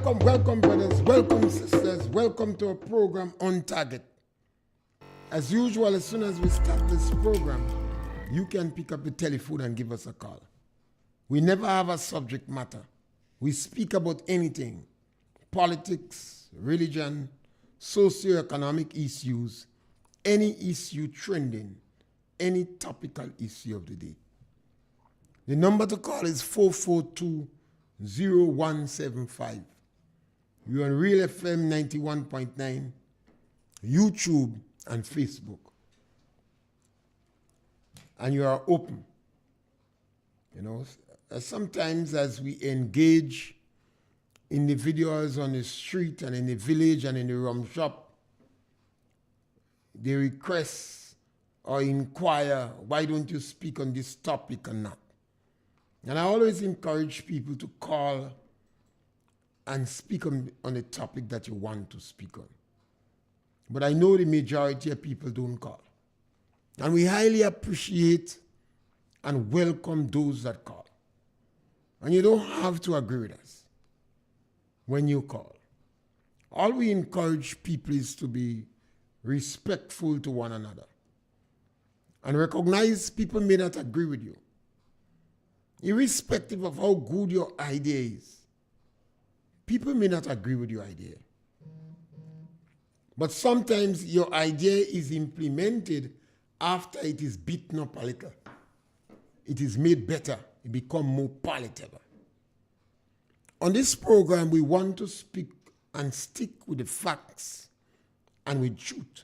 Welcome, brothers. Welcome, sisters. Welcome to our program On Target. As usual, as soon as we start this program, you can pick up the telephone and give us a call. We never have a subject matter. We speak about anything: politics, religion, socioeconomic issues, any issue trending, any topical issue of the day. The number to call is 442-0175. You're on RealFM 91.9, YouTube and Facebook. And you are open. You know, sometimes as we engage individuals on the street and in the village and in the rum shop, they request or inquire, why don't you speak on this topic or not? And I always encourage people to call and speak on the topic that you want to speak on. But I know the majority of people don't call. And we highly appreciate and welcome those that call. And you don't have to agree with us when you call. All we encourage people is to be respectful to one another and recognize people may not agree with you, irrespective of how good your idea is. People may not agree with your idea. But sometimes your idea is implemented after it is beaten up a little. It is made better. It becomes more palatable. On this program, we want to speak and stick with the facts and with truth.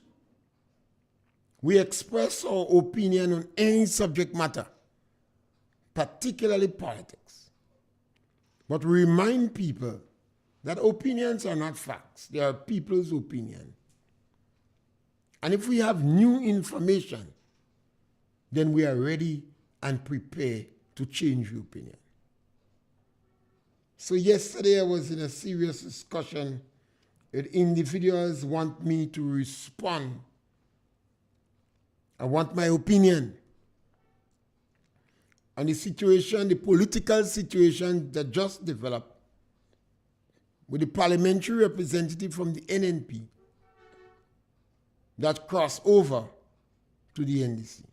We express our opinion on any subject matter, particularly politics. But we remind people that opinions are not facts. They are people's opinion. And if we have new information, then we are ready and prepared to change the opinion. So yesterday I was in a serious discussion that individuals want me to respond. I want my opinion on the situation, the political situation that just developed with the parliamentary representative from the NNP that crossed over to the NDC.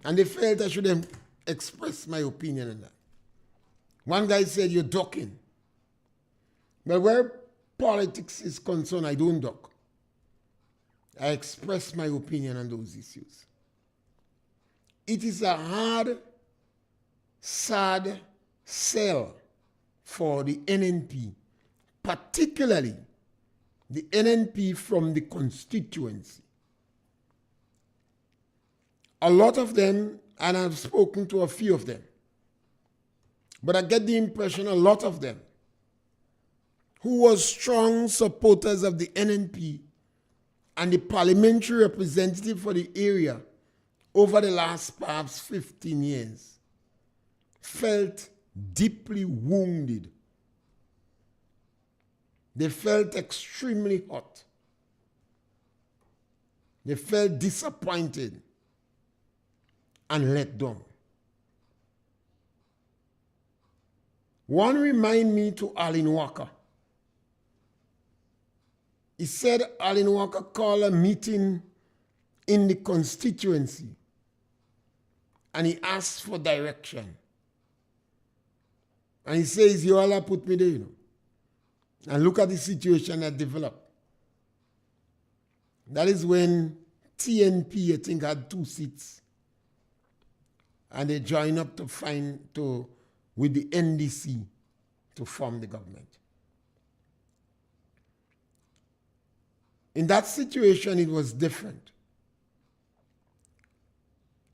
And they felt I should express my opinion on that. One guy said, "You're ducking." But where politics is concerned, I don't duck. I express my opinion on those issues. It is a hard, sad sell for the NNP, particularly the NNP from the constituency. A lot of them, and I've spoken to a few of them, but I get the impression a lot of them who were strong supporters of the NNP and the parliamentary representative for the area over the last perhaps 15 years felt deeply wounded. They felt extremely hot. They felt disappointed and let down. One remind me to Alin Walker. He said Alin Walker called a meeting in the constituency and he asked for direction. And he says, "You all put me there, you know. And look at the situation that developed." That is when TNP, I think, had 2 seats. And they joined up with the NDC to form the government. In that situation, it was different.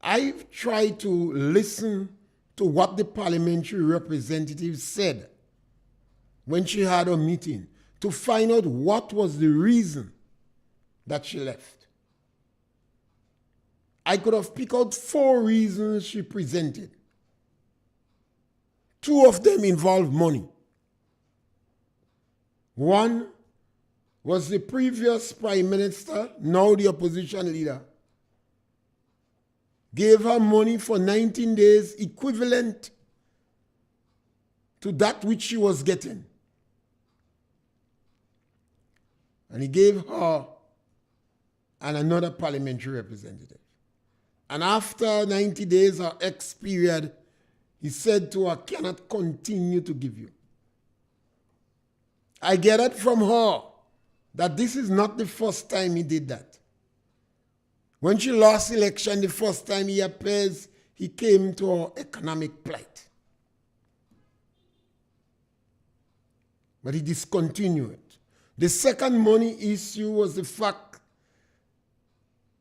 I've tried to listen to what the parliamentary representative said when she had a meeting to find out what was the reason that she left. I could have picked out 4 reasons she presented. 2 of them involved money. One was the previous prime minister, now the opposition leader, gave her money for 19 days equivalent to that which she was getting. And he gave her and another parliamentary representative. And after 90 days or X period, he said to her, I cannot continue to give you. I get it from her that this is not the first time he did that. When she lost election, the first time he appears, he came to her economic plight. But he discontinued it. The second money issue was the fact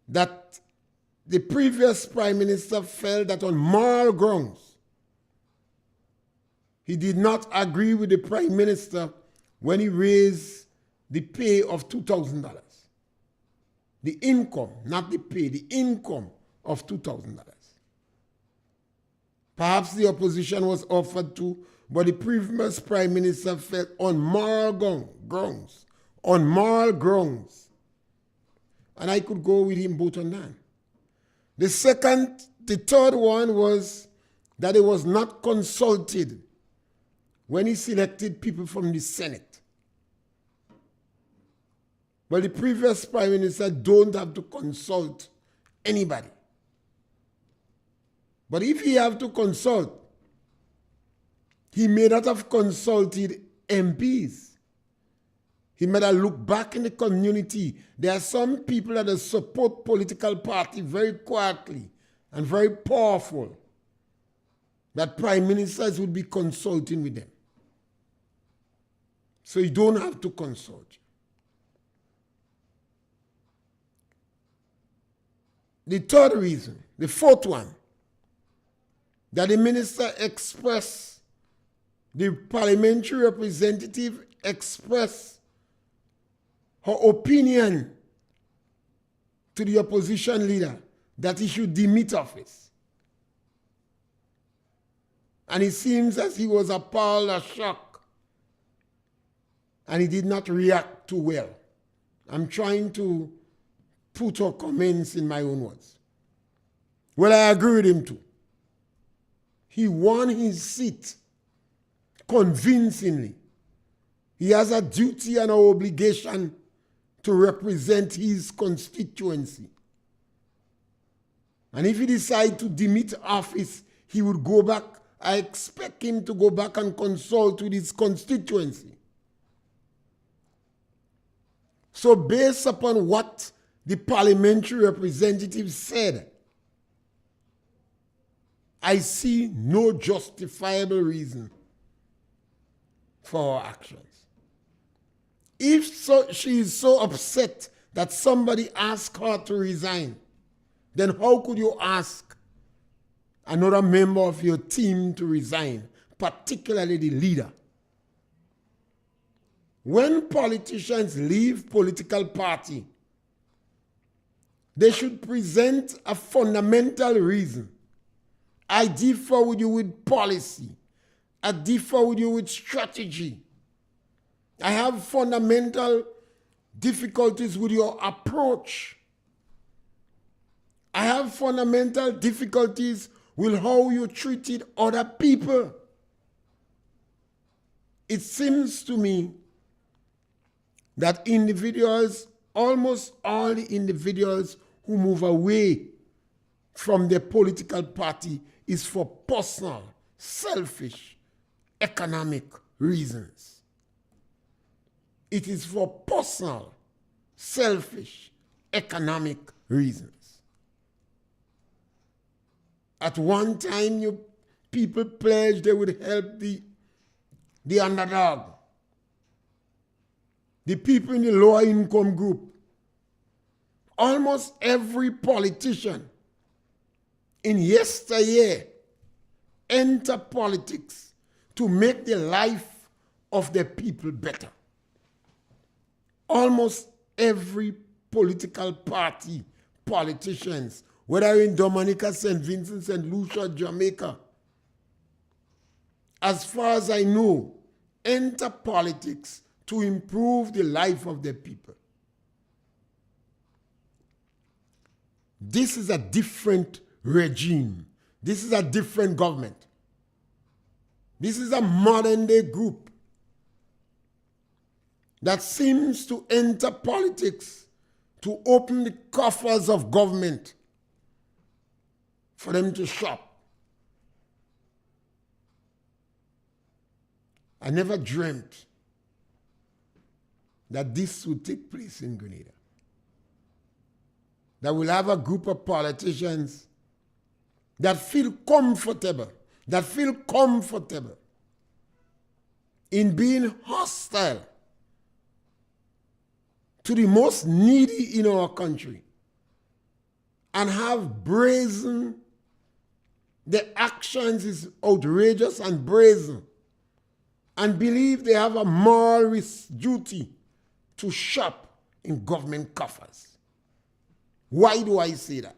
that the previous prime minister felt that on moral grounds, he did not agree with the prime minister when he raised the pay of $2,000. The income, not the pay, the income of $2,000. Perhaps the opposition was offered to, but the previous prime minister felt on moral grounds, and I could go with him both on that. The third one was that he was not consulted when he selected people from the Senate. But the previous prime minister don't have to consult anybody. But if he have to consult, he may not have consulted MPs. He might have looked back in the community. There are some people that support political party very quietly and very powerful, that prime ministers would be consulting with them. So you don't have to consult. The third reason, the fourth one, that the minister expressed, the parliamentary representative expressed her opinion to the opposition leader that he should demit office. And it seems as he was appalled or shocked, and he did not react too well. I'm trying to put her comments in my own words. Well, I agree with him too. He won his seat convincingly. He has a duty and an obligation to represent his constituency. And if he decides to demit office, he would go back. I expect him to go back and consult with his constituency. So based upon what the parliamentary representative said, I see no justifiable reason for her actions. If so, she is so upset that somebody asked her to resign, then how could you ask another member of your team to resign, particularly the leader? When politicians leave political party, they should present a fundamental reason. I differ with you with policy. I differ with you with strategy. I have fundamental difficulties with your approach. I have fundamental difficulties with how you treated other people. It seems to me that individuals, almost all the individuals who move away from their political party is for personal, selfish, economic reasons. It is for personal, selfish, economic reasons. At one time, people pledged they would help the underdog, the people in the lower income group. Almost every politician in yesteryear enter politics to make the life of the people better. Almost every political party, politicians, whether in Dominica, St. Vincent, St. Lucia, Jamaica, as far as I know, enter politics to improve the life of the people. This is a different regime. This is a different government. This is a modern day group that seems to enter politics to open the coffers of government for them to shop. I never dreamt that this would take place in Grenada. That we'll have a group of politicians that feel comfortable in being hostile to the most needy in our country and have brazen, their actions is outrageous and brazen, and believe they have a moral duty to shop in government coffers. Why do I say that?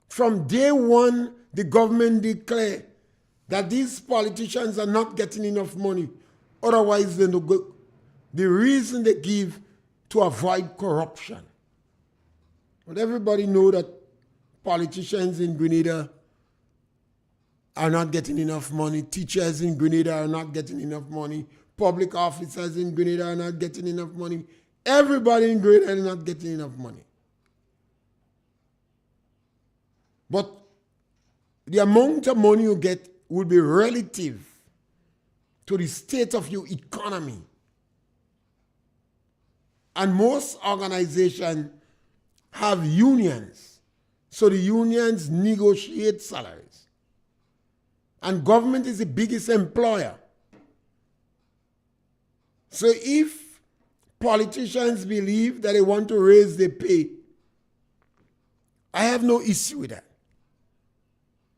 From day one, the government declared that these politicians are not getting enough money. Otherwise, they don't go. The reason they give to avoid corruption. But everybody knows that politicians in Grenada are not getting enough money. Teachers in Grenada are not getting enough money. Public officers in Grenada are not getting enough money. Everybody in Grenada is not getting enough money. But the amount of money you get will be relative to the state of your economy. And most organizations have unions. So the unions negotiate salaries. And government is the biggest employer. So if politicians believe that they want to raise their pay, I have no issue with that.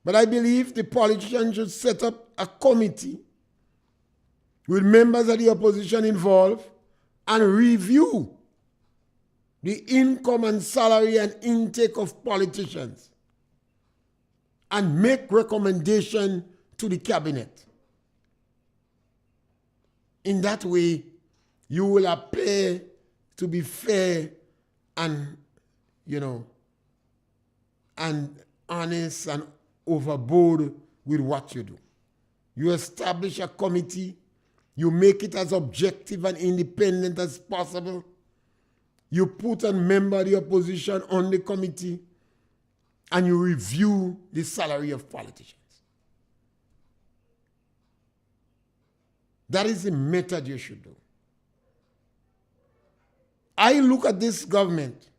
But I believe the politicians should set up a committee with members of the opposition involved and review the income and salary and intake of politicians and make recommendation to the cabinet. In that way, you will appear to be fair and, and honest and overboard with what you do. You establish a committee, you make it as objective and independent as possible. You put a member of the opposition on the committee and you review the salary of politicians. That is the method you should do. I look at this government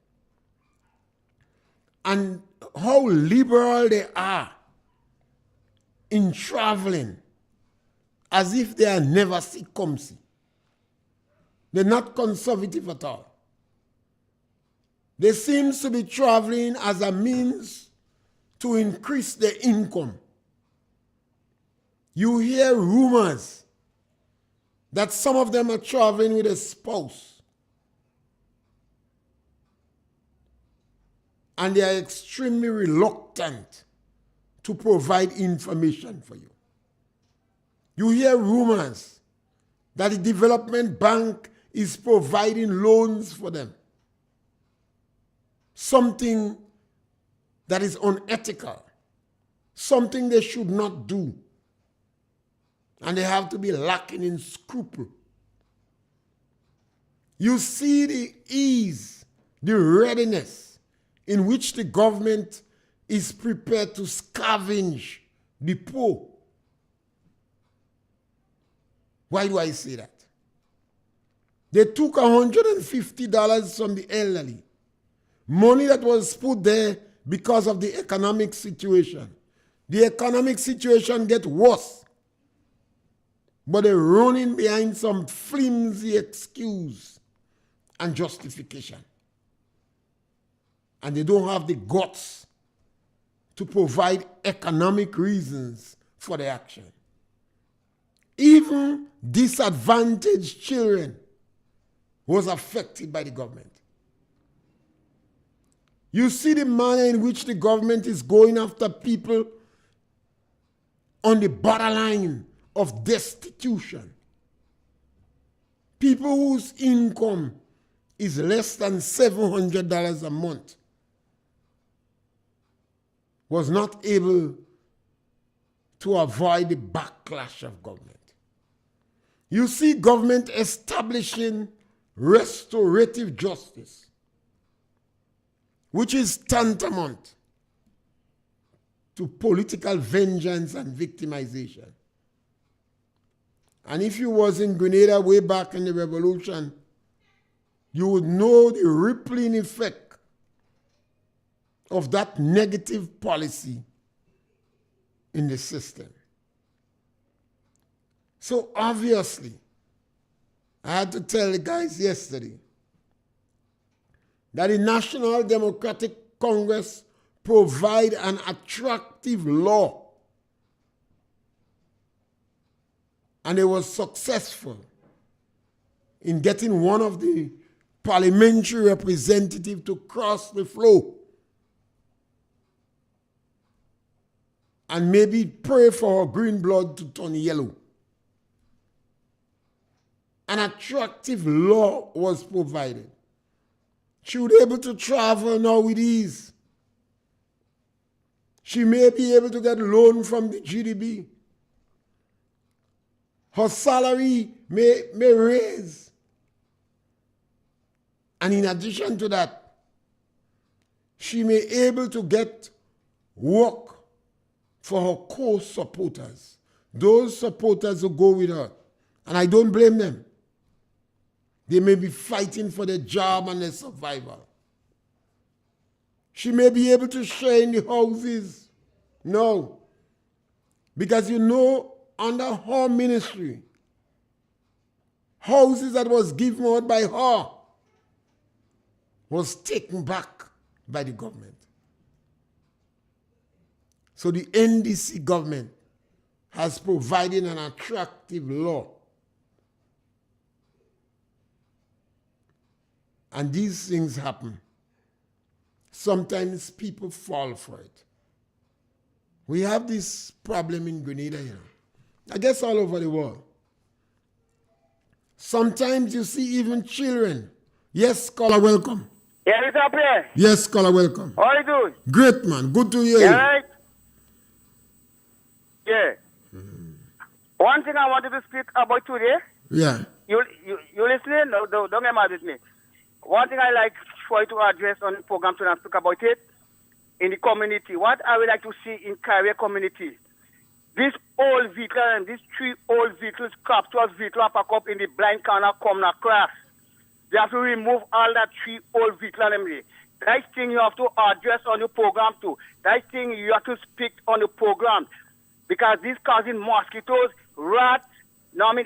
and how liberal they are in traveling as if they are never see come see. They're not conservative at all. They seem to be traveling as a means to increase their income. You hear rumors that some of them are traveling with a spouse. And they are extremely reluctant to provide information for you. You hear rumors that the development bank is providing loans for them. Something that is unethical. Something they should not do. And they have to be lacking in scruple. You see the ease, the readiness in which the government is prepared to scavenge the poor. Why do I say that? They took $150 from the elderly. Money that was put there because of the economic situation. The economic situation gets worse. But they're running behind some flimsy excuse and justification. And they don't have the guts to provide economic reasons for the action. Even disadvantaged children was affected by the government. You see the manner in which the government is going after people on the borderline of destitution. People whose income is less than $700 a month was not able to avoid the backlash of government. You see government establishing restorative justice, which is tantamount to political vengeance and victimization. And if you was in Grenada way back in the revolution, you would know the rippling effect of that negative policy in the system. So obviously, I had to tell the guys yesterday that the National Democratic Congress provide an attractive law, and it was successful in getting one of the parliamentary representatives to cross the floor and maybe pray for her green blood to turn yellow. An attractive law was provided. She would be able to travel now with ease. She may be able to get a loan from the GDB. Her salary may raise. And in addition to that, she may be able to get work for her co-supporters, those supporters who go with her. And I don't blame them. They may be fighting for their job and their survival. She may be able to share in the houses. No. Because you know, under her ministry, houses that was given out by her was taken back by the government. So the NDC government has provided an attractive law. And these things happen. Sometimes people fall for it. We have this problem in Grenada, I guess all over the world. Sometimes you see even children. Yes, caller, welcome. Yeah, Mr. Pierre. Yes, caller, welcome. How are you doing? Great, man. Good to hear you. Yeah, right? Yeah. One thing I wanted to speak about today. Yeah. You listening? No, don't get mad with me. One thing I like for you to address on the program tonight and speak about it in the community. What I would like to see in Carrier community. This old vehicle and these 3 old vehicles, captured vehicles, pack up in the blind corner, come across. They have to remove all that 3 old vehicles. That thing you have to address on the program too. That thing you have to speak on the program. Because this causing mosquitoes, rats,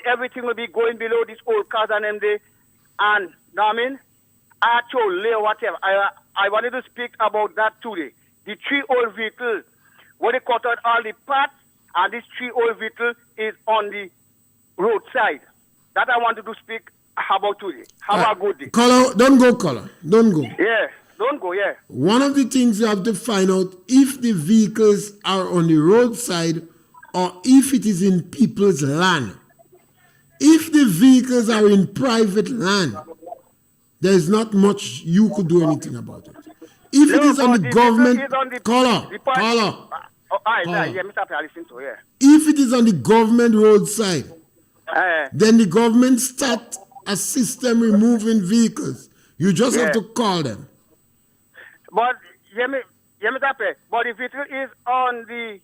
everything will be going below these old cars and them there. And, actually, whatever. I wanted to speak about that today. The 3 old vehicles, where they cut out all the parts, and this 3 old vehicle is on the roadside. That I wanted to speak about today. Have a good day. Caller, don't go, caller. Don't go. Yeah, don't go, yeah. One of the things you have to find out if the vehicles are on the roadside or if it is in people's land. If the vehicles are in private land, there is not much you could do anything about it. If it is on the government, caller. Yeah, Mr. Pierre, listen to, yeah. If it is on the government roadside, then the government start a system removing vehicles. You just have to call them. But, Mr. Pierre, but if it is on the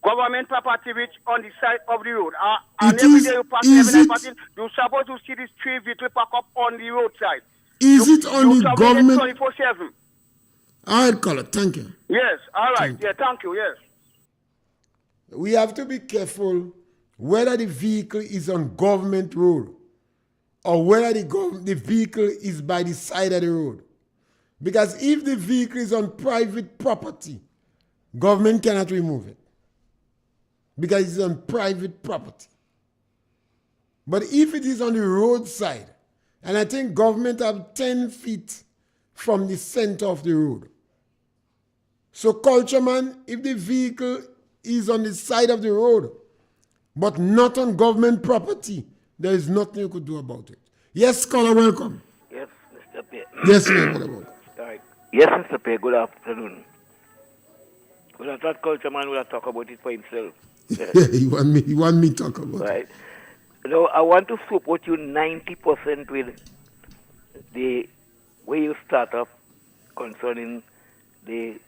government property which on the side of the road, and every day you pass, you're supposed to see these 3 vehicles park up on the roadside. Is it on the government? 24/7. All right, caller, thank you. Yes, all right. Thank you, yes. We have to be careful whether the vehicle is on government road or whether the vehicle is by the side of the road. Because if the vehicle is on private property, government cannot remove it. Because it's on private property. But if it is on the roadside, and I think government have 10 feet from the center of the road. So, cultureman, if the vehicle is on the side of the road, but not on government property, there is nothing you could do about it. Yes, caller, welcome. Yes, Mr. Pierre. Yes, sir. All right. Yes, Mr. Pierre, good afternoon. Well, I thought culture man would have talked about it for himself. Yeah. He want me talk about it. Right. So I want to support you 90% with the way you start off concerning the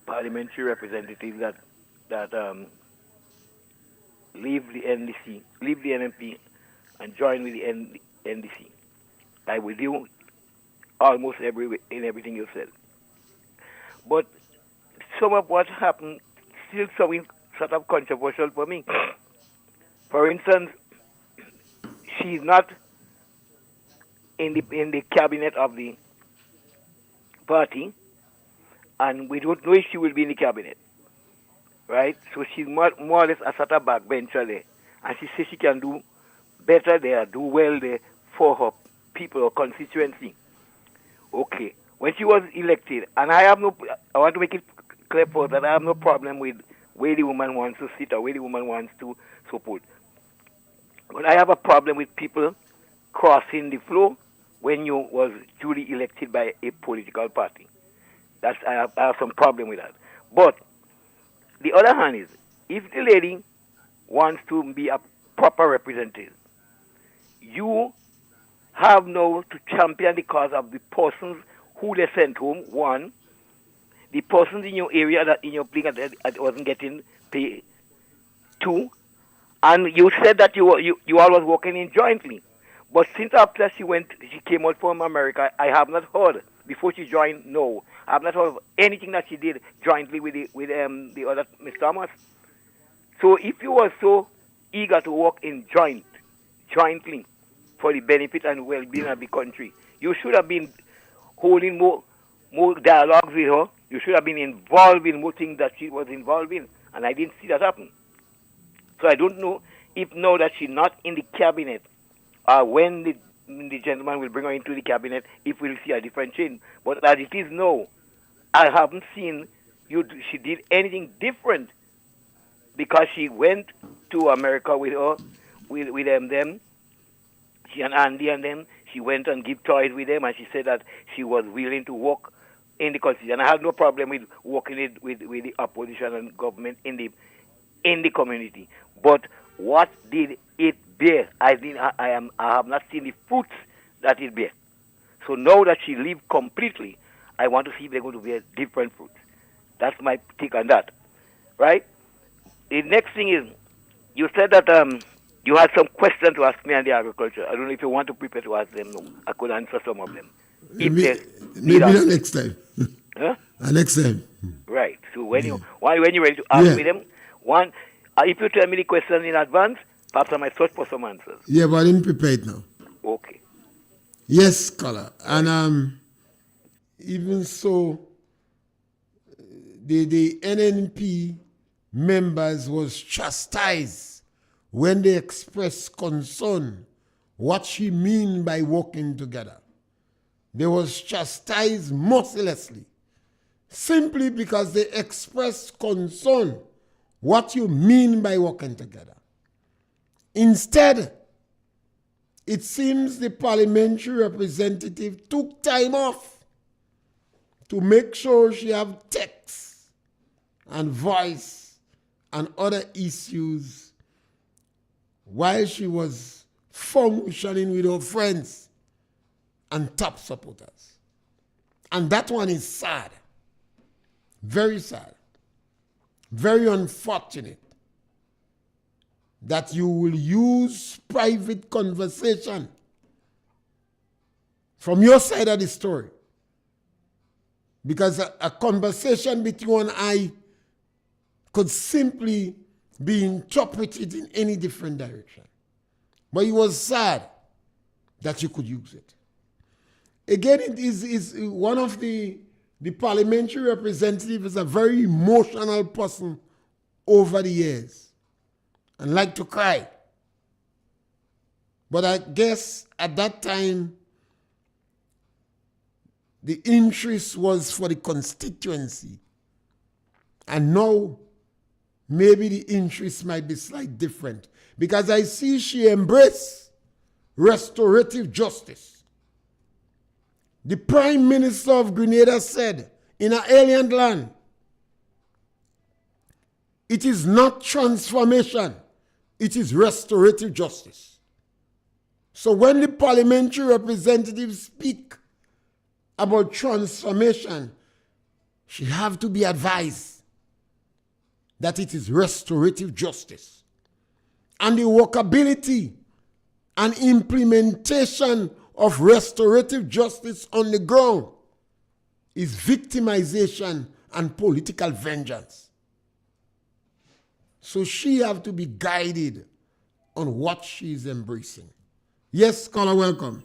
parliamentary representatives that leave the NDC, leave the NMP, and join with the NDC. I with you almost in everything you said. But some of what happened still something sort of controversial for me. For instance, she's not in the cabinet of the party, and we don't know if she will be in the cabinet, right? So she's more or less a sort of backbencher there, and she says she can do better there, do well there for her people or constituency. Okay, when she was elected, and I want to make it clear for that I have no problem with where the woman wants to sit or where the woman wants to support. But I have a problem with people crossing the floor when you was duly elected by a political party. I have some problem with that. But the other hand is, if the lady wants to be a proper representative, you have now to champion the cause of the persons who they sent home. One, the persons in your area that in your place that wasn't getting paid. Two, and you said that you all was working in jointly. But since after she came out from America, I have not heard before she joined. No, I have not heard of anything that she did jointly with the other Miss Thomas. So if you were so eager to work in jointly for the benefit and well-being of the country, you should have been holding more dialogues with her. You should have been involved in more things that she was involved in, and I didn't see that happen. So I don't know if now that she's not in the cabinet, when the gentleman will bring her into the cabinet, if we'll see a different change. But as it is now, I haven't seen she did anything different, because she went to America with them. She and Andy and them. She went and give toys with them, and she said that she was willing to work in the constitution. I have no problem with working with the opposition and government in the community. But what did it bear? I have not seen the fruits that it bear. So now that she leave completely, I want to see if they're going to bear different fruits. That's my take on that, right? The next thing is, you said that you had some questions to ask me on the agriculture. I don't know if you want to prepare to ask them. No, I could answer some of them. Maybe the next time. Huh? Next time. Right. So when you're ready to ask me them, if you tell me the question in advance, perhaps I might search for some answers. Yeah, but I didn't prepare it now. Okay. Yes, scholar. And even so, the NNP members was chastised when they expressed concern what she mean by working together. They was chastised mercilessly simply because they expressed concern what you mean by working together. Instead, it seems the parliamentary representative took time off to make sure she have text and voice and other issues while she was functioning with her friends and top supporters. And that one is sad. Very sad. Very unfortunate that you will use private conversation from your side of the story. Because a conversation between you and I could simply be interpreted in any different direction. But it was sad that you could use it. Again, it is one of the parliamentary representative is a very emotional person over the years and like to cry. But I guess at that time, the interest was for the constituency. And now, maybe the interest might be slightly different. Because I see she embraced restorative justice. The Prime Minister of Grenada said, in an alien land, it is not transformation, it is restorative justice. So when the parliamentary representatives speak about transformation, she have to be advised that it is restorative justice. And the workability and implementation of restorative justice on the ground is victimization and political vengeance. So she have to be guided on what she is embracing. Yes, caller, welcome.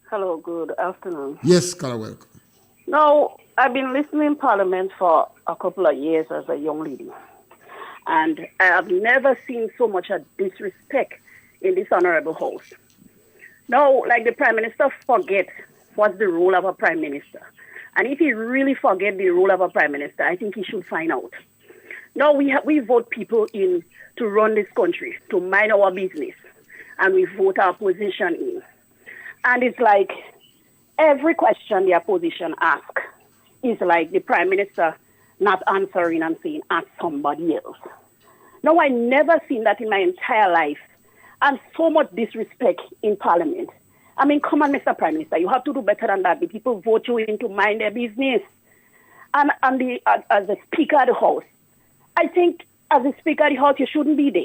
Hello, good afternoon. Yes, caller, welcome. Now, I've been listening in Parliament for a couple of years as a young lady, and I have never seen so much of disrespect in this honorable house. Now, like the Prime Minister forget what's the role of a Prime Minister. And if he really forget the role of a Prime Minister, I think he should find out. Now, we vote people in to run this country, to mind our business, and we vote our opposition in. And it's like every question the opposition asks is like the Prime Minister not answering and saying, ask somebody else. Now, I never seen that in my entire life, and so much disrespect in Parliament. I mean, come on, Mr. Prime Minister, you have to do better than that. The people vote you in to mind their business. And as the Speaker of the House, I think as the Speaker of the House, you shouldn't be there.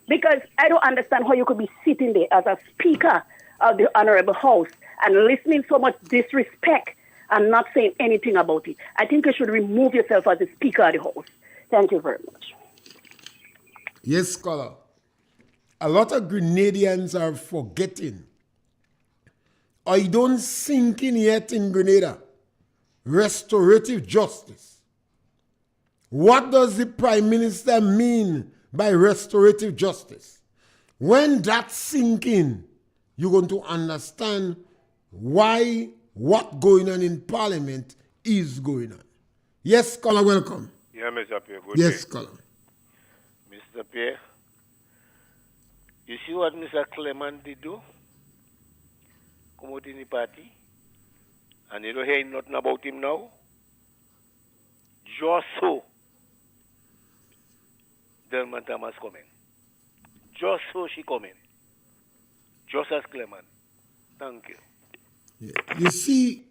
Because I don't understand how you could be sitting there as a Speaker of the Honorable House and listening so much disrespect and not saying anything about it. I think you should remove yourself as the Speaker of the House. Thank you very much. Yes, scholar. A lot of Grenadians are forgetting, or you don't sink in yet in Grenada, restorative justice. What does the Prime Minister mean by restorative justice? When that sink in, you're going to understand why what going on in Parliament is going on. Yes, caller, welcome. Yeah, Mr. Pierre. Good Yes, day. caller. Mr. Pierre, you see what Mr. Clement did do? Come out in the party, and you don't hear nothing about him now? Just so, Delma Thomas coming. Just so she coming. Just as Clement. Thank you. Yeah. You see,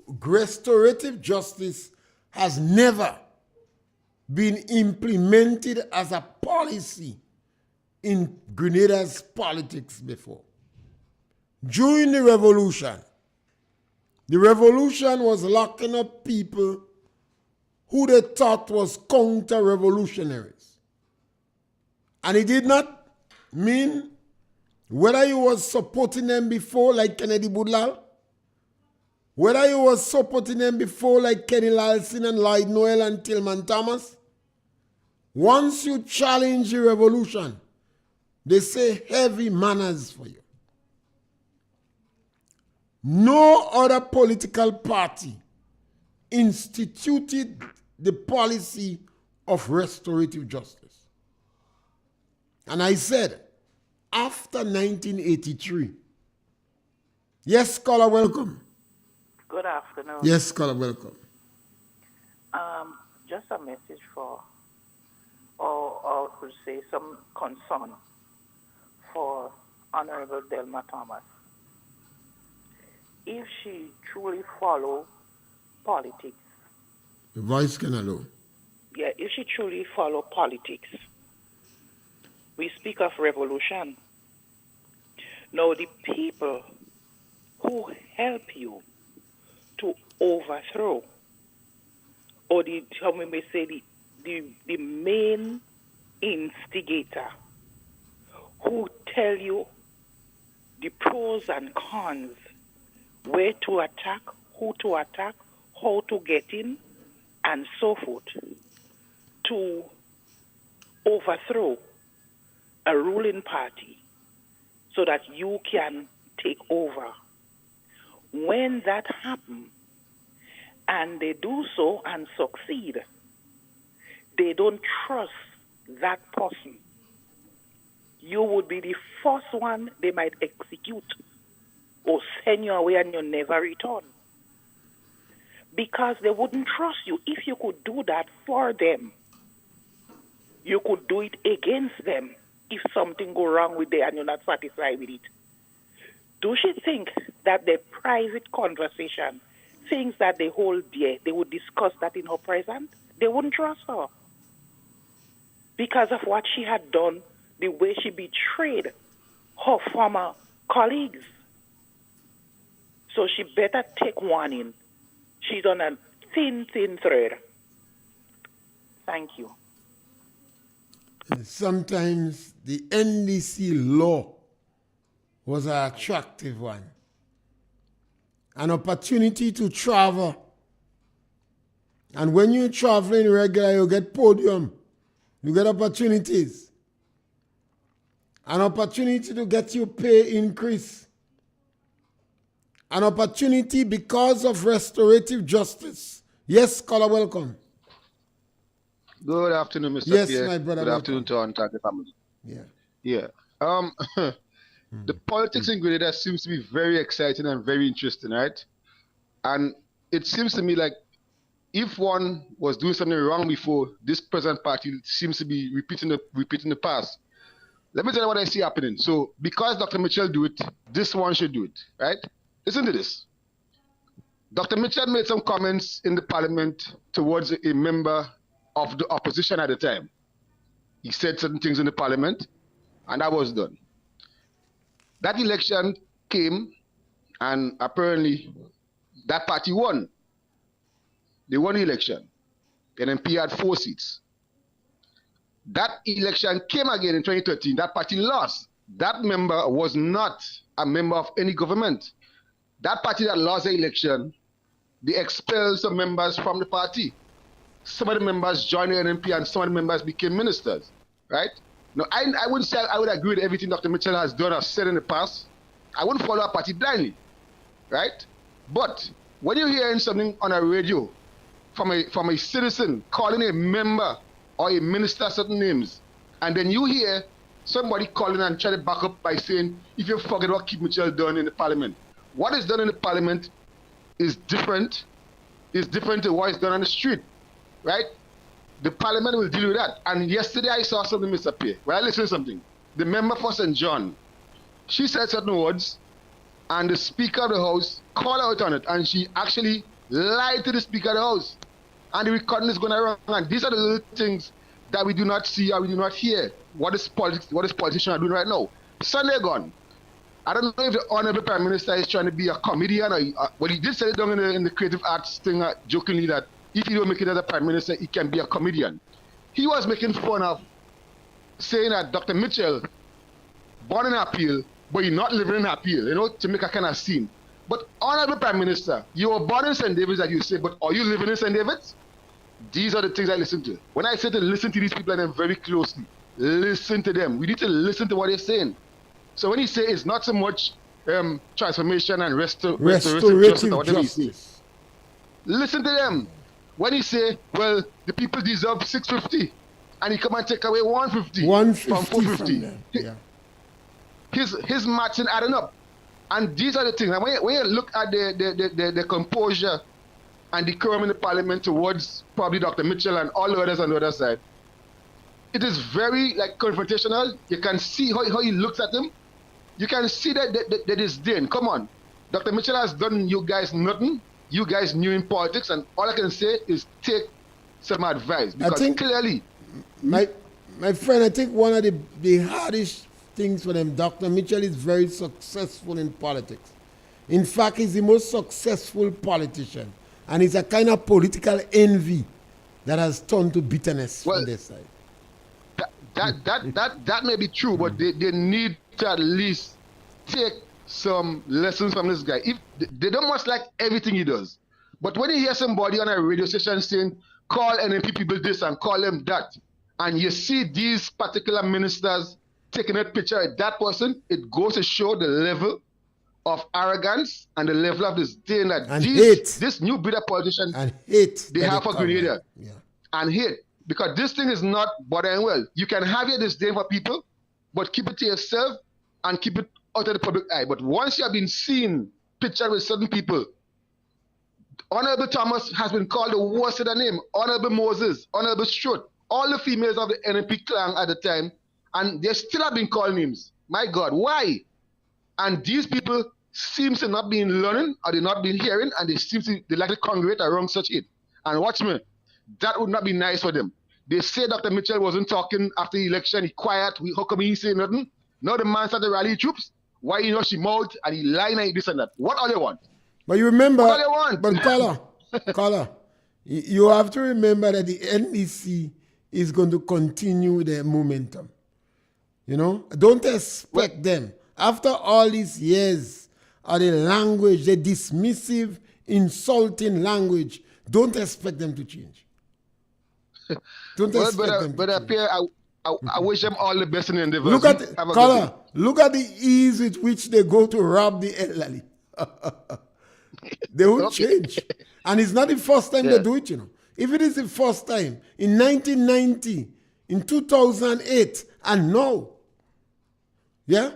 restorative justice has never been implemented as a policy in Grenada's politics before. During the revolution was locking up people who they thought was counter-revolutionaries. And it did not mean whether you was supporting them before like Kennedy Budlal, whether you was supporting them before like Kenny Lalson and Lloyd Noel and Tillman Thomas. Once you challenge the revolution, they say heavy manners for you. No other political party instituted the policy of restorative justice. And I said, after 1983, yes, caller, welcome. Good afternoon. Yes, caller, welcome. Just a message for, or could say some concern for Honorable Delma Thomas. If she truly follow politics, The voice can allow. yeah, if she truly follow politics, we speak of revolution. Now, the people who help you to overthrow, or how we may say the main instigator, who tell you the pros and cons, where to attack, who to attack, how to get in, and so forth, to overthrow a ruling party so that you can take over. When that happens, and they do so and succeed, they don't trust that person. You would be the first one they might execute or send you away and you never return. Because they wouldn't trust you. If you could do that for them, you could do it against them if something go wrong with them and you're not satisfied with it. Do she think that the private conversation, things that they hold dear, they would discuss that in her presence? They wouldn't trust her because of what she had done, the way she betrayed her former colleagues. So she better take warning. She's on a thin thread. Thank you. Sometimes the NDC law was an attractive one. An opportunity to travel. And when you're traveling regular, you get podium. You get opportunities. An opportunity to get your pay increase. An opportunity because of restorative justice. Yes, caller, welcome. Good afternoon, Mr. Yes, Pierre. my brother. Good afternoon to our entire family. Yeah. The politics in Grenada seems to be very exciting and very interesting, right? And it seems to me like if one was doing something wrong before, this present party seems to be repeating the past. Let me tell you what I see happening. So because Dr. Mitchell do it, this one should do it, right? Listen to this. Dr. Mitchell made some comments in the parliament towards a member of the opposition at the time. He said certain things in the parliament, and that was done. That election came, and apparently that party won. They won the election. NMP had 4 seats. That election came again in 2013. That party lost. That member was not a member of any government. That party that lost the election, they expelled some members from the party. Some of the members joined the NMP and some of the members became ministers, right? No, I wouldn't say I would agree with everything Dr. Mitchell has done or said in the past. I wouldn't follow a party blindly, right? But when you're hearing something on a radio from a citizen calling a member or a minister certain names, and then you hear somebody calling and trying to back up by saying, if you forget what Keith Mitchell done in the parliament, what is done in the parliament is different to what is done on the street, right? The parliament will deal with that. And yesterday I saw something, Mr. Pierre, where I listened to something. The member for St. John, she said certain words, and the Speaker of the House called out on it, and she actually lied to the Speaker of the House. And the recording is going around. And these are the little things that we do not see or we do not hear. What is politicians are doing right now? Sunday gone. I don't know if the Honorable Prime Minister is trying to be a comedian or well, he did say it down in the creative arts thing jokingly that if he don't make it as a Prime Minister, he can be a comedian. He was making fun of saying that Dr. Mitchell born in Appeal, but you're not living in Appeal, you know, to make a kind of scene. But Honorable Prime Minister, you were born in St. David's, as you say, but are you living in St. David's? These are the things I listen to. When I say to listen to these people and them very closely, listen to them. We need to listen to what they're saying. So when he say it's not so much transformation and restorative justice, listen to them. When he say, well, the people deserve 650, and he come and take away 150 from 450, his maths ain't adding up. And these are the things. And when you look at the composure and decorum in the parliament towards probably Dr. Mitchell and all the others on the other side, it is very confrontational. You can see how he looks at him. You can see that disdain. Come on. Dr. Mitchell has done you guys nothing. You guys new in politics, and all I can say is take some advice. Because I think clearly... My friend, I think one of the hardest things for them, Dr. Mitchell is very successful in politics. In fact, he's the most successful politician. And it's a kind of political envy that has turned to bitterness on their side. That may be true, but they need to at least take some lessons from this guy. If they don't much like everything he does, but when you hear somebody on a radio station saying, call NMP people this and call them that, and you see these particular ministers taking a picture of that person, it goes to show the level of arrogance and the level of disdain that this new breed of politicians they have for Grenada. And hate. Because this thing is not bothering well. You can have your disdain for people, but keep it to yourself and keep it out of the public eye. But once you have been seen pictured with certain people, Honorable Thomas has been called the worst of the name. Honorable Moses, Honorable Strutt, all the females of the NNP clan at the time, and they still have been called names. My God, why? And these people seem to not be learning, or they not been hearing, and they like to congregate around such it. And watch me, that would not be nice for them. They say Dr. Mitchell wasn't talking after the election, he quiet, how come he say nothing? Now the man started to rally troops. Why she mouthed and he lying and this and that? What all they want? But you remember, what all they want? But Carla, you have to remember that the NDC is going to continue their momentum. You know, don't expect them. After all these years of the language, the dismissive, insulting language, don't expect them to change. Don't expect them to change. Pierre, I wish them all the best in the endeavor. Look at the ease with which they go to rob the elderly. They won't change. And it's not the first time they do it, you know. If it is the first time, in 1990, in 2008, and now. Yeah?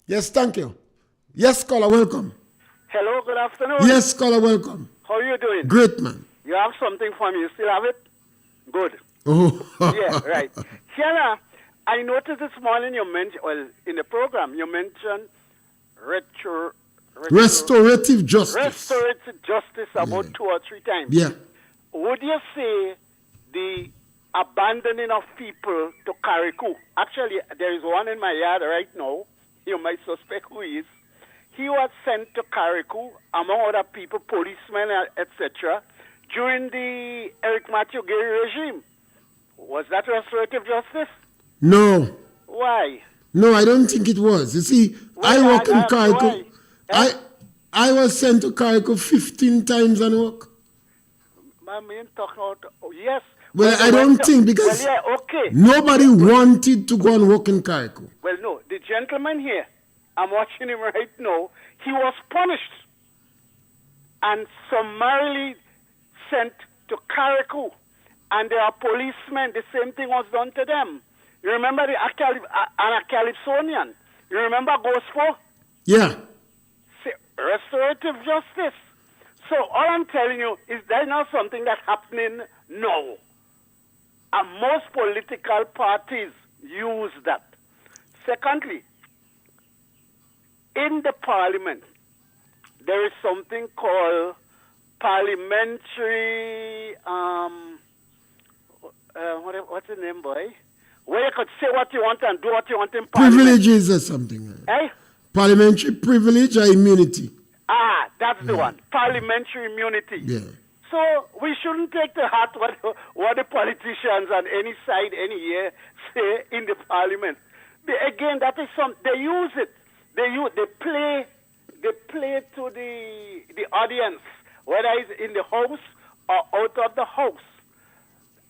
Yes, thank you. Yes, caller, welcome. Hello, good afternoon. Yes, caller, welcome. How are you doing? Great, man. You have something for me. You still have it? Good. Oh. Yeah, right. Sienna, I noticed this morning you mentioned, in the program, you mentioned restorative justice. Restorative justice about 2 or 3 times. Yeah. Would you say the abandoning of people to Karikou? Actually, there is one in my yard right now. You might suspect who he is. He was sent to Karikou, among other people, policemen, etc., during the Eric Matthew Gary regime. Was that restorative justice? No. Why? No, I don't think it was. You see, I work in Karikou. I was sent to Karikou 15 times and work. I mean, talk about, yes. Well, I don't think, because nobody wanted to go and work in Karikou. Well, no, the gentleman here, I'm watching him right now, he was punished and summarily sent to Karikou. And there are policemen, the same thing was done to them. You remember the Calypsonian? You remember Gospo? Yeah. See, restorative justice. So all I'm telling you is that's not something that's happening now. And most political parties use that. Secondly, in the parliament, there is something called parliamentary, what's the name, boy? Where you could say what you want and do what you want in parliament. Privileges or something. Eh? Parliamentary privilege or immunity. Ah, that's the one. Parliamentary immunity. Yeah. So we shouldn't take to heart what the politicians on any side, any year say in the parliament. Again, that is they use it. They play to the audience, whether it's in the house or out of the house.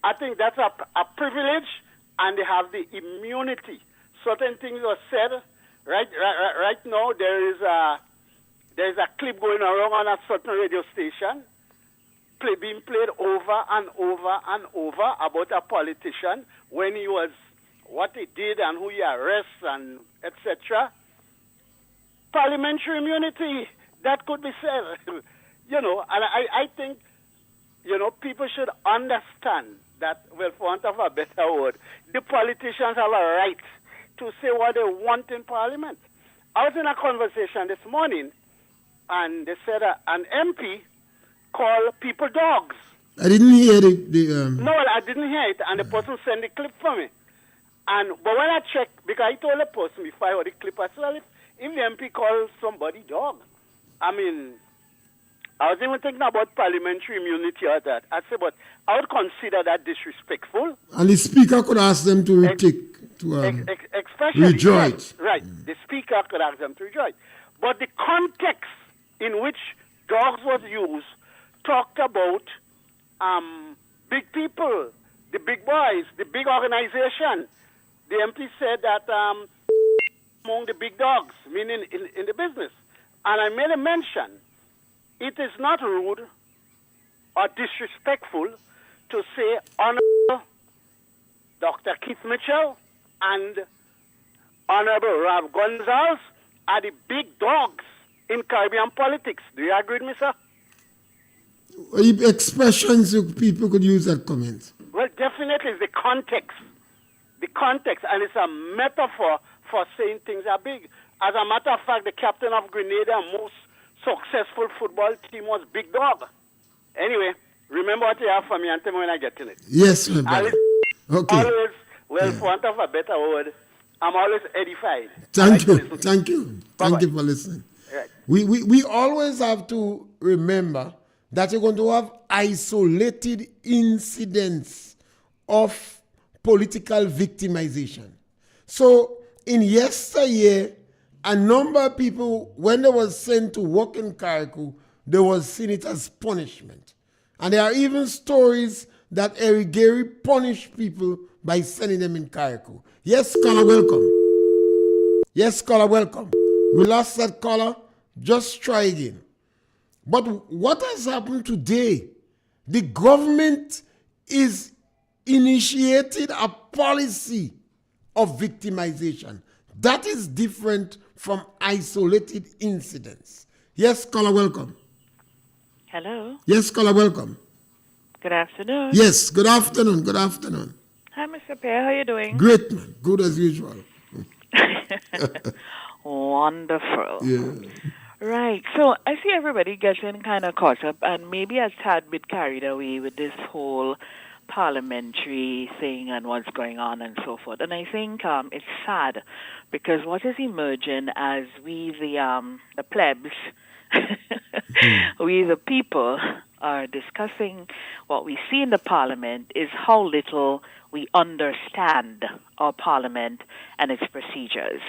I think that's a privilege, and they have the immunity. Certain things are said. Right now, there is a clip going around on a certain radio station, being played over and over and over about a politician when he was, what he did and who he arrests and etc. Parliamentary immunity, that could be said. And I think, people should understand that, well, for want of a better word, the politicians have a right to say what they want in Parliament. I was in a conversation this morning, and they said an MP called people dogs. I didn't hear No, I didn't hear it, and the person sent the clip for me. But when I checked, because I told the person before I heard the clip, I said, well, if the MP calls somebody dog, I mean, I was even thinking about parliamentary immunity or that. I said, but I would consider that disrespectful. And the speaker could ask them to rejoice. Right. The speaker could ask them to rejoice. But the context in which dogs was used talked about big people, the big boys, the big organization. The MP said that among the big dogs, meaning in the business. And I made a mention. It is not rude or disrespectful to say Honorable Dr. Keith Mitchell and Honorable Rob Gonzalez are the big dogs in Caribbean politics. Do you agree with me, sir? Expressions people could use that comment. Well, definitely it's the context. The context, and it's a metaphor for saying things are big. As a matter of fact, the captain of Grenada, most successful football team, was Big Dog. Anyway, remember what you have for me and tell me when I get to it. Yes, my brother. Okay. Always, well, for want of a better word, I'm always edified. Thank you. Thank you. Thank Bye-bye. you for listening. Right. We always have to remember that you're going to have isolated incidents of political victimization. So in yesteryear, a number of people, when they were sent to work in Carriacou, they was seen it as punishment. And there are even stories that Eric Gary punished people by sending them in Carriacou. Yes, caller, welcome. Yes, caller, welcome. We lost that caller. Just try again. But what has happened today? The government is initiated a policy of victimization. That is different from isolated incidents. Yes, caller, welcome. Hello. Yes, caller, welcome. Good afternoon. Yes, good afternoon. Good afternoon. Hi, Mr. Pierre. How are you doing? Great, man. Good as usual. Wonderful. Yeah. Right. So I see everybody getting kind of caught up and maybe a tad bit carried away with this whole parliamentary thing and what's going on and so forth. And I think it's sad because what is emerging as we, the plebs, we, the people, are discussing what we see in the parliament is how little we understand our parliament and its procedures.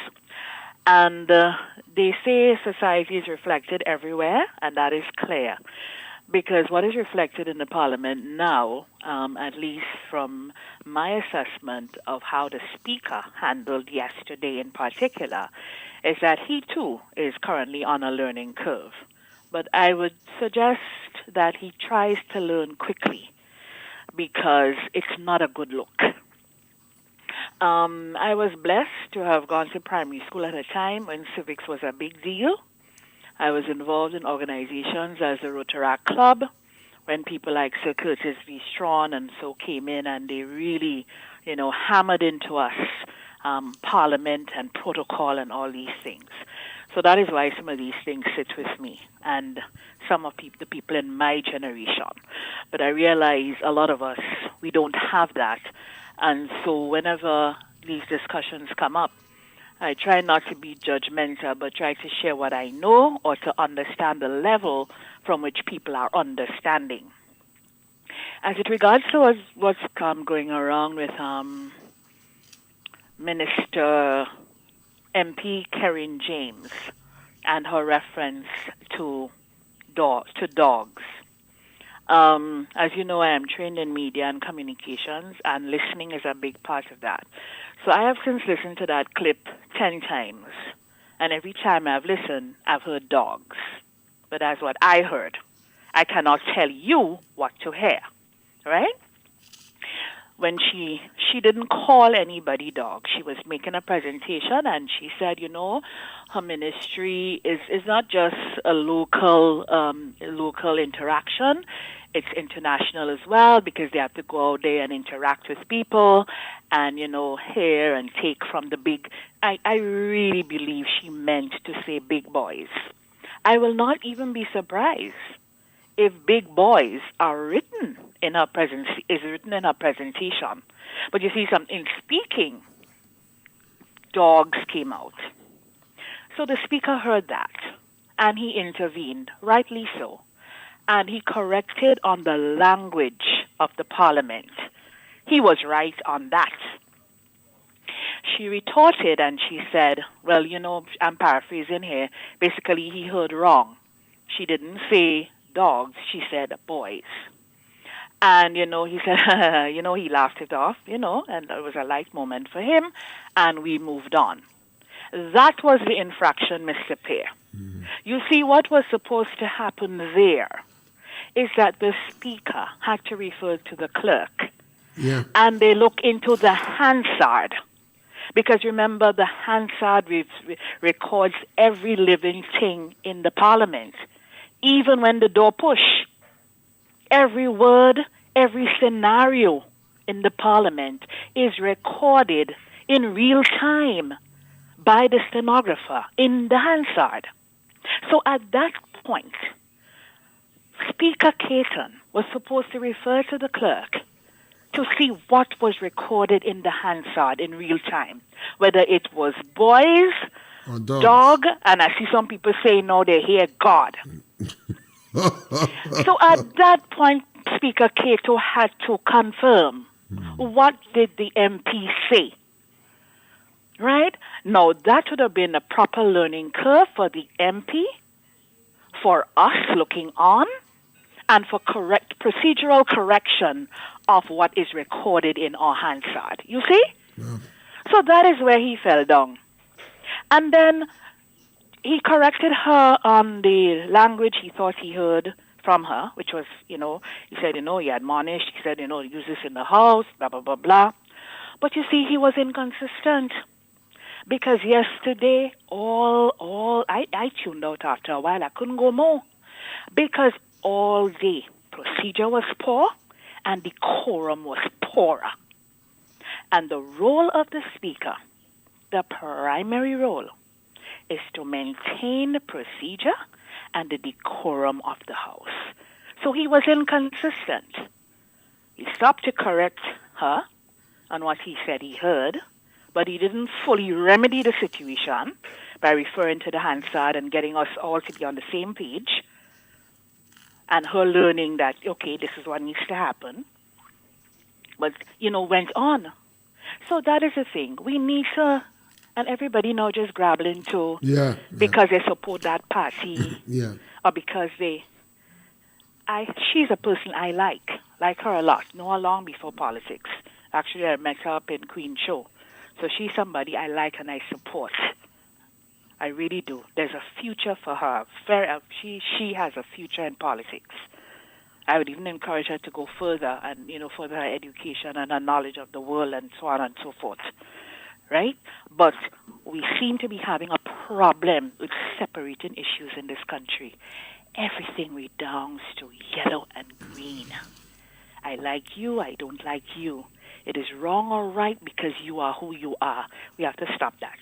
And they say society is reflected everywhere, and that is clear. Because what is reflected in the parliament now, at least from my assessment of how the speaker handled yesterday in particular, is that he too is currently on a learning curve. But I would suggest that he tries to learn quickly because it's not a good look. I was blessed to have gone to primary school at a time when civics was a big deal. I was involved in organizations as the Rotaract Club when people like Sir Curtis V. Strawn and so came in and they really, hammered into us parliament and protocol and all these things. So that is why some of these things sit with me and some of the people in my generation. But I realize a lot of us, we don't have that. And so whenever these discussions come up, I try not to be judgmental, but try to share what I know or to understand the level from which people are understanding. As it regards to what's going around with Minister MP Karen James and her reference to dogs. As you know, I am trained in media and communications, and listening is a big part of that. So I have since listened to that clip 10 times, and every time I've listened, I've heard dogs. But that's what I heard. I cannot tell you what to hear, right? When she didn't call anybody dog. She was making a presentation and she said, her ministry is not just a local interaction. It's international as well because they have to go out there and interact with people and, hear and take from the big. I really believe she meant to say big boys. I will not even be surprised if big boys are written in her presentation. But you see, in speaking, dogs came out. So the speaker heard that, and he intervened, rightly so. And he corrected on the language of the parliament. He was right on that. She retorted and she said, well, I'm paraphrasing here. Basically, he heard wrong. She didn't say dogs, she said boys. And, he said, he laughed it off, and it was a light moment for him, and we moved on. That was the infraction, Mr. Pierre. Mm-hmm. You see, what was supposed to happen there is that the speaker had to refer to the clerk, and they look into the Hansard. Because remember, the Hansard records every living thing in the parliament, even when the door push. Every word, every scenario in the parliament is recorded in real time by the stenographer in the Hansard. So at that point, Speaker Caton was supposed to refer to the clerk to see what was recorded in the Hansard in real time, whether it was boys, dog, and I see some people say no, they hear God. So at that point, Speaker Cato had to confirm what did the MP say. Right? Now, that would have been a proper learning curve for the MP, for us looking on, and for correct procedural correction of what is recorded in our Hansard. You see? Yeah. So that is where he fell down. And then he corrected her on the language he thought he heard from her, which was, he said, he admonished, he said, use this in the house, blah, blah, blah, blah. But you see, he was inconsistent. Because yesterday, I tuned out after a while. I couldn't go more. Because all day, procedure was poor and decorum was poorer. And the role of the speaker, the primary role, is to maintain the procedure and the decorum of the house. So he was inconsistent. He stopped to correct her on what he said he heard, but he didn't fully remedy the situation by referring to the Hansard and getting us all to be on the same page, and her learning that, okay, this is what needs to happen. But, went on. So that is the thing. We need to, and everybody now just grappling to, because they support that party, or because she's a person I like her a lot, know her long before politics. Actually, I met her up in Queen Show. So she's somebody I like and I support. I really do. There's a future for her. She has a future in politics. I would even encourage her to go further and, further her education and her knowledge of the world and so on and so forth. Right? But we seem to be having a problem with separating issues in this country. Everything redounds to yellow and green. I like you, I don't like you. It is wrong or right because you are who you are. We have to stop that.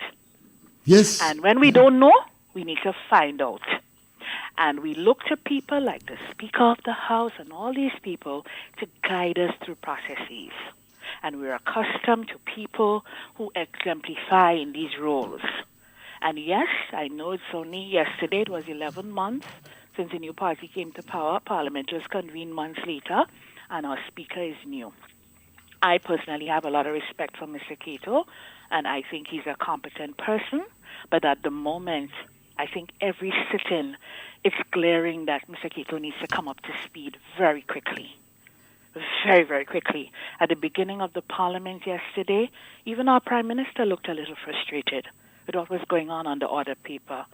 Yes. And when we don't know, we need to find out. And we look to people like the Speaker of the House and all these people to guide us through processes. And we're accustomed to people who exemplify in these roles. And yes, I know it's only yesterday, it was 11 months since the new party came to power. Parliament was convened months later, and our Speaker is new. I personally have a lot of respect for Mr. Cato, and I think he's a competent person. But at the moment, I think every sit-in, it's glaring that Mr. Cato needs to come up to speed very quickly. Very, very quickly. At the beginning of the Parliament yesterday, even our Prime Minister looked a little frustrated with what was going on the order paper.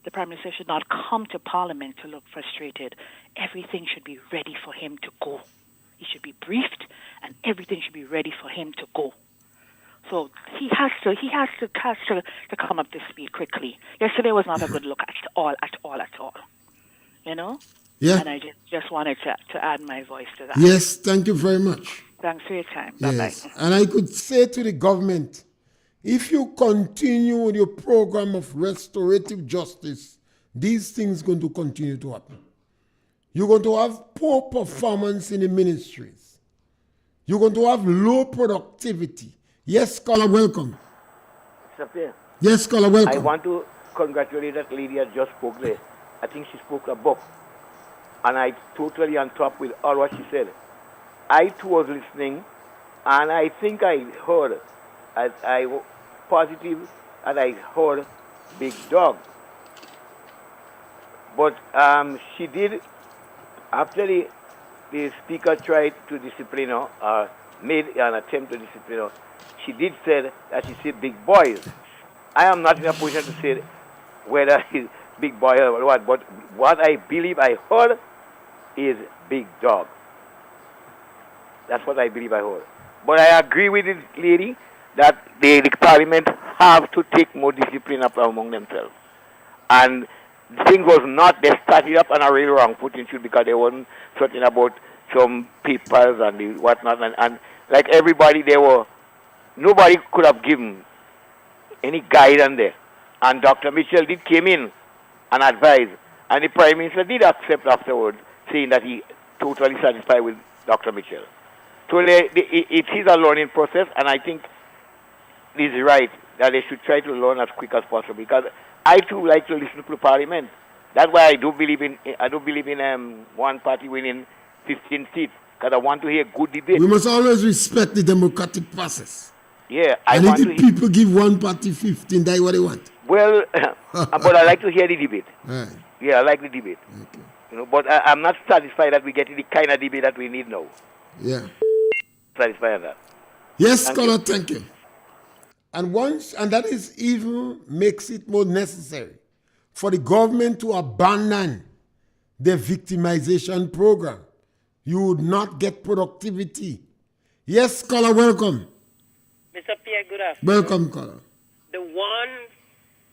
The Prime Minister should not come to Parliament to look frustrated. Everything should be ready for him to go. He should be briefed, and everything should be ready for him to go. So he has to come up to speed quickly. Yesterday was not a good look at all. Yeah. And I just wanted to add my voice to that. Yes, thank you very much. Thanks for your time. Yes. Bye-bye. And I could say to the government, if you continue with your program of restorative justice, these things are going to continue to happen. You're going to have poor performance in the ministries. You're going to have low productivity. Yes, scholar, welcome. Mr. Pierre. Yes, scholar, welcome. I want to congratulate that lady that just spoke there. I think she spoke a book. And I totally on top with all what she said. I too was listening, and I think I heard, as I was positive, and I heard Big Dog. But she did, after the speaker tried to discipline her, made an attempt to discipline her, she did say that she said big boys. I am not in a position to say whether he's big boy or what, but what I believe I heard is big dog. That's what I believe I heard. But I agree with this lady that the parliament have to take more discipline up among themselves. And the thing was not, they started up on a really wrong footing because they weren't certain about some papers and the whatnot. And like everybody, nobody could have given any guidance there. And Dr. Mitchell did came in and advised, and the Prime Minister did accept afterwards, saying that he totally satisfied with Dr. Mitchell. So it is a learning process, and I think it is right that they should try to learn as quick as possible, because I too like to listen to Parliament. That's why I don't believe in one party winning 15 seats, because I want to hear good debate. We must always respect the democratic process. Yeah, and if the people give one party 15, that's what they want. Well, but I like to hear the debate. Right. Yeah, I like the debate. Okay. You know, but I'm not satisfied that we get the kind of debate that we need now. Yeah. Satisfied with that. Yes, scholar, thank you. And that is even makes it more necessary for the government to abandon the victimization program. You would not get productivity. Yes, scholar, welcome. Mr. Pierre, good afternoon. Welcome, caller.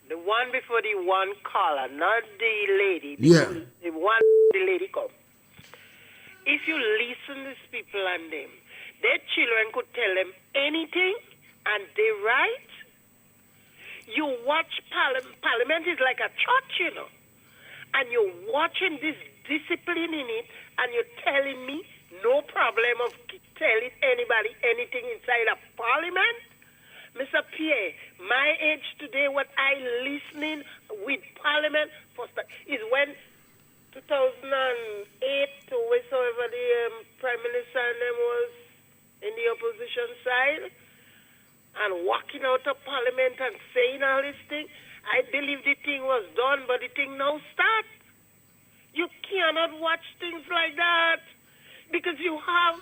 The one before the one caller, not the lady. Yeah. The lady come. If you listen to these people and them, their children could tell them anything and they right. You watch Parliament is like a church, you know. And you're watching this discipline in it and you're telling me no problem of telling anybody anything inside of Parliament? Mr. Pierre, my age today, what I listening with Parliament is when 2008 to wheresoever the Prime Minister and them was in the opposition side and walking out of Parliament and saying all this thing, I believe the thing was done, but the thing now starts. You cannot watch things like that because you have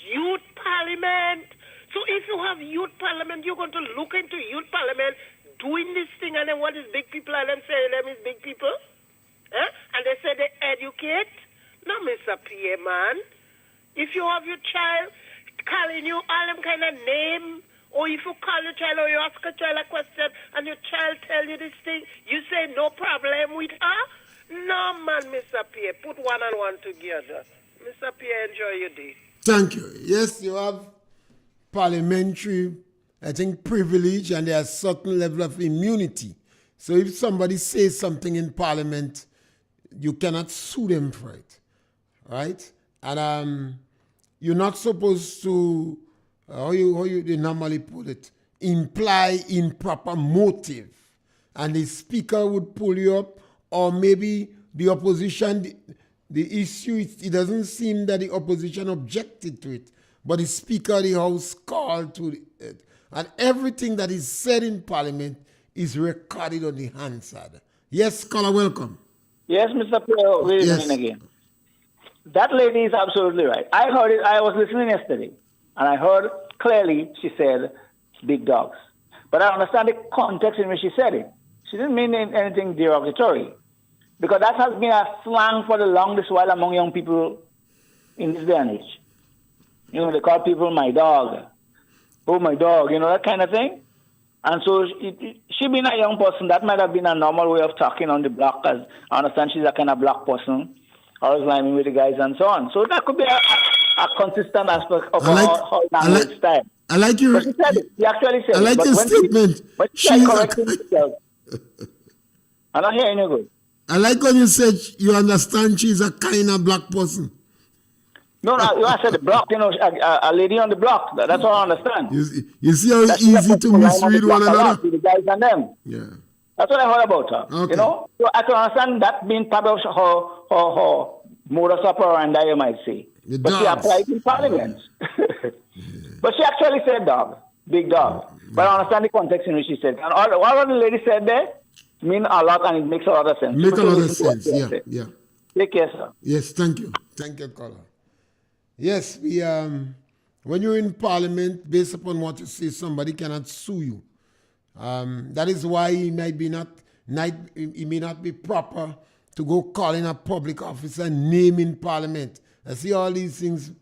youth parliament. So if you have youth parliament, you're going to look into youth parliament doing this thing, and then what is big people and them saying them is big people? And they say they educate? No, Mr. Pierre, man. If you have your child calling you all them kind of name, or if you call your child or you ask a child a question and your child tell you this thing, you say no problem with her? No, man, Mr. Pierre. Put one and one together. Mr. Pierre, enjoy your day. Thank you. Yes, you have parliamentary, I think, privilege, and there's a certain level of immunity. So if somebody says something in Parliament, you cannot sue them for it, right? And you're not supposed to, how you normally put it, imply improper motive. And the speaker would pull you up, or maybe the opposition, the issue, it doesn't seem that the opposition objected to it, but the Speaker of the House called to it. And everything that is said in Parliament is recorded on the Hansard. Yes, caller, welcome. Yes, Mr. Pierre, wait a minute again. That lady is absolutely right. I heard it, I was listening yesterday, and I heard clearly she said big dogs. But I understand the context in which she said it. She didn't mean anything derogatory. Because that has been a slang for the longest while among young people in this day and age. You know, they call people my dog. Oh, my dog, you know, that kind of thing. And so she being a young person, that might have been a normal way of talking on the block, as I understand she's a kind of black person, always climbing with the guys and so on. So that could be a consistent aspect of her language style. I like your... But she said it. She actually said I like your statement. But she correcting herself. I'm not hearing you good. I like when you said you understand she's a kind of black person. No, I said the block, you know, a lady on the block. That's all I understand. You see how it's easy to misread one another? The guys and them. Yeah. That's what I heard about her. Okay. You know? So I can understand that being part of her modus operandi, you might say. But she applied in Parliament. But she actually said dog, big dog. But I understand the context in which she said. And all the lady said there mean a lot, and it makes a lot of sense. Make a lot of sense, yeah. Take care, sir. Yes, thank you. Thank you, caller. Yes, we when you're in Parliament, based upon what you say, somebody cannot sue you. That is why it may not be proper to go calling a public officer and name in Parliament. I see all these things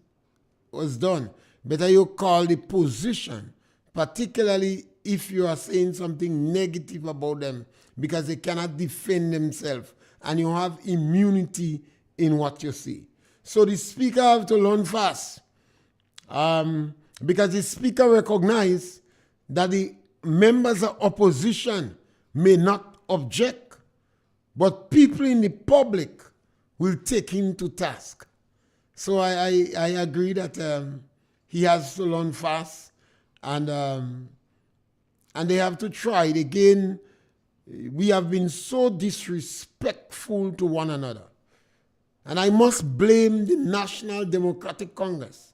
was done. Better you call the position, particularly if you are saying something negative about them, because they cannot defend themselves, and you have immunity in what you say. So the speaker have to learn fast. because the speaker recognized that the members of opposition may not object, but people in the public will take him to task. So I agree that he has to learn fast, and they have to try it again. We have been so disrespectful to one another. And I must blame the National Democratic Congress,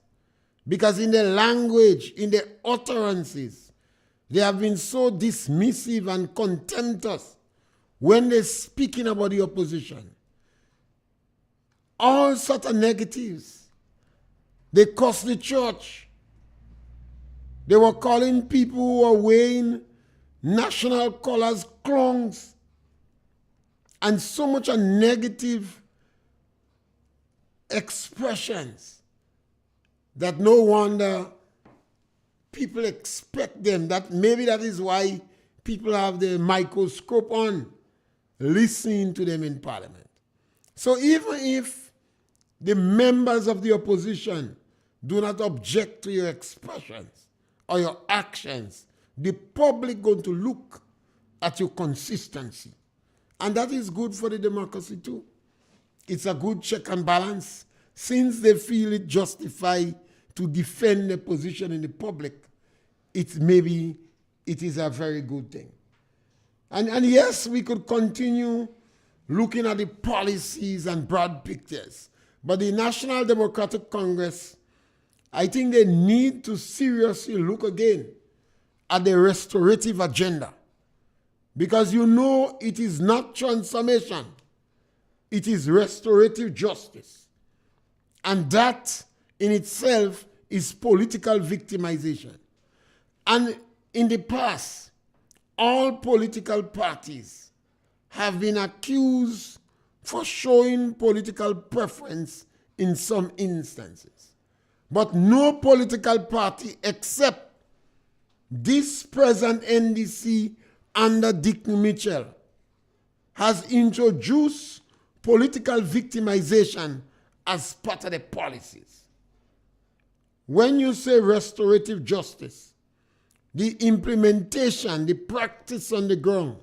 because in their language, in their utterances, they have been so dismissive and contemptuous when they're speaking about the opposition. All sorts of negatives. They cursed the church. They were calling people who were wearing national colors clowns. And so much of negative expressions that no wonder people expect them. That maybe that is why people have the microscope on, listening to them in Parliament. So even if the members of the opposition do not object to your expressions or your actions, the public going to look at your consistency. And that is good for the democracy too. It's a good check and balance. Since they feel it justified to defend their position in the public, it is a very good thing. And yes, we could continue looking at the policies and broad pictures. But the National Democratic Congress, I think they need to seriously look again at the restorative agenda. Because you know it is not transformation. It is restorative justice. And that in itself is political victimization. And in the past, all political parties have been accused for showing political preference in some instances. But no political party except this present NDC under Dick Mitchell has introduced political victimization as part of the policies. When you say restorative justice, the implementation, the practice on the ground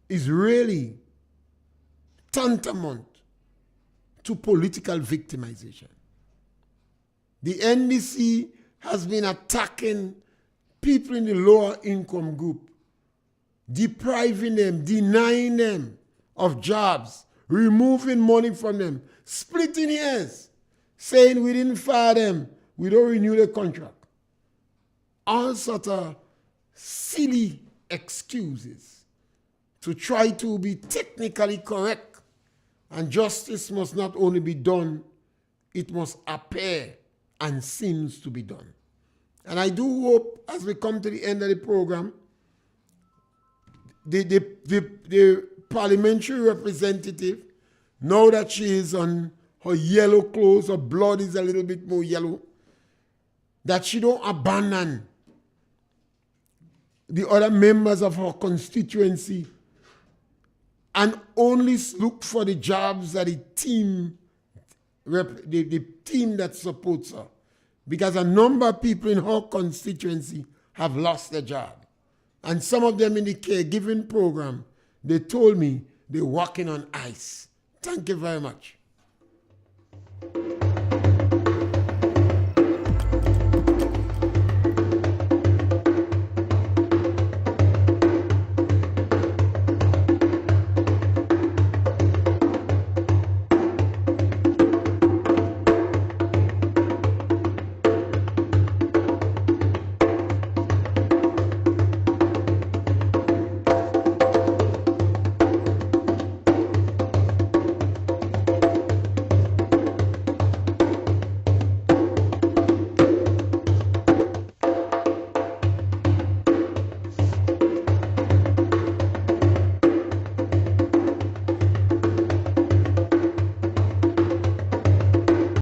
is really tantamount to political victimization. The NDC has been attacking people in the lower income group, depriving them, denying them of jobs, removing money from them, splitting hairs, saying we didn't fire them, we don't renew the contract. All sorts of silly excuses to try to be technically correct. And justice must not only be done, it must appear and seems to be done. And I do hope, as we come to the end of the program, the parliamentary representative, now that she is on her yellow clothes, her blood is a little bit more yellow, that she don't abandon the other members of her constituency and only look for the jobs that the team that supports her. Because a number of people in her constituency have lost their job. And some of them in the caregiving program, they told me they're walking on ice. Thank you very much.